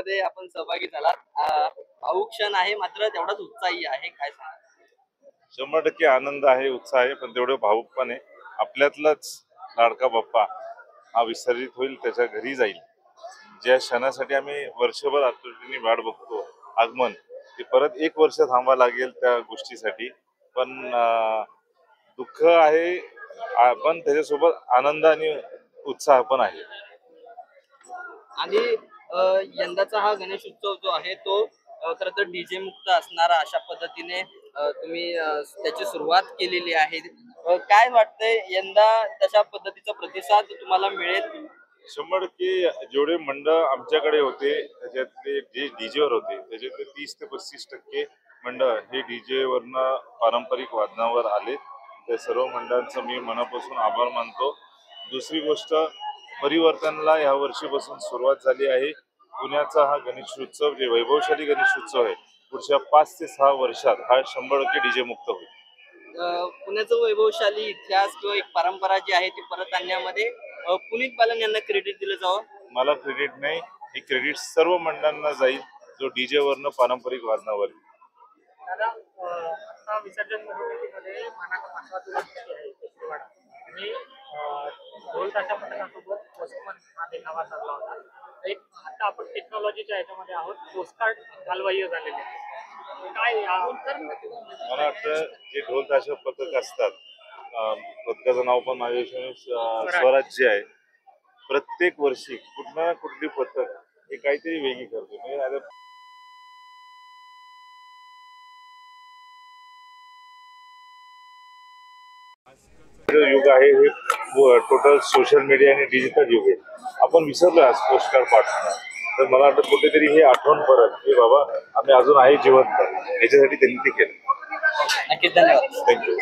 मध्ये आपण सहभागी झालात. भावूक क्षण आहे मात्र तेवढाच उत्साही आहे, काय सांगा? 100% आनंद आहे, उत्साह आहे, पण तेवढं भावुक पण आहे. आपल्यातलाच लाडका बाप्पा हा विसर्जित होईल, त्याच्या घरी जाईल. ज्या क्षणासाठी आम्ही वर्षभर आतुरतेने वाट बघतो आगमन, ते परत 1 वर्ष थांबा लागेल त्या गोष्टीसाठी. पण दुःख आहे, पण त्याच्यासोबत आनंद आणि उत्साह पण आहे. आणि यंदाचा हा गणेश उत्सव जो आहे तो खरं तर डीजे मुक्त असणारा अशा पद्धतीने तुम्ही त्याची सुरुवात केलेली आहे. काय वाटतंय यंदा तशा पद्धतीचा प्रतिसाद तुम्हाला मिळेल? 100% जेवढे मंडळ आमच्याकडे होते त्याच्यातले जे डीजेवर होते त्याच्यातले 30 ते 35% मंडळ हे डीजे वरनं पारंपरिक वादनावर आले. त्या सर्व मंडळांचं मी मनापासून आभार मानतो. दुसरी गोष्ट, परिवर्तनाला या वर्षीपासून सुरुवात झाली आहे. पुण्याचा हा गणेशोत्सव जे वैभवशाली गणेशोत्सव आहे, पुढच्या 5 ते 6 वर्षात हा 100% डीजे मुक्त होईल. पुण्याचं वैभवशाली इतिहास किंवा एक परंपरा जी आहे ती परत आणण्यामध्ये पुनीत बालन यांना क्रेडिट दिलं जावं. मला क्रेडिट नाही, हे क्रेडिट सर्व मंडळांना जाईल जो डीजे वरनं पारंपरिक वादनावर. दादा, आता विसर्जन मिरवणुकीमध्ये मानाचा महत्वाची गोष्ट आहे केसरीवाडा आणि ढोल ताशा पथकासोबत वसुमन हा देखावा चालला होता. एक आता आपण टेक्नॉलॉजीच्या ह्याच्यामध्ये आहोत, पोस्टकार्ड कालबाह्य झालेले आहे. काय मला वाटतं जे ढोल ताशा पथक असतात, पथकाचं नाव पण माझ्या हिशोबाने स्वराज्य आहे. प्रत्येक वर्षी कुठं ना कुठली पथक हे काहीतरी वेगळी करते. म्हणजे आता युग आहे हे, टोटल सोशल मीडिया आणि डिजिटल युग आहे. आपण विसरलो आज पोस्टकार्ड पाठवणं. तर मला वाटतं कुठेतरी हे आठवण परत की बाबा आम्ही अजून आहे जिवंत, याच्यासाठी त्यांनी ते केलं. नक्कीच, धन्यवाद. थँक्यू.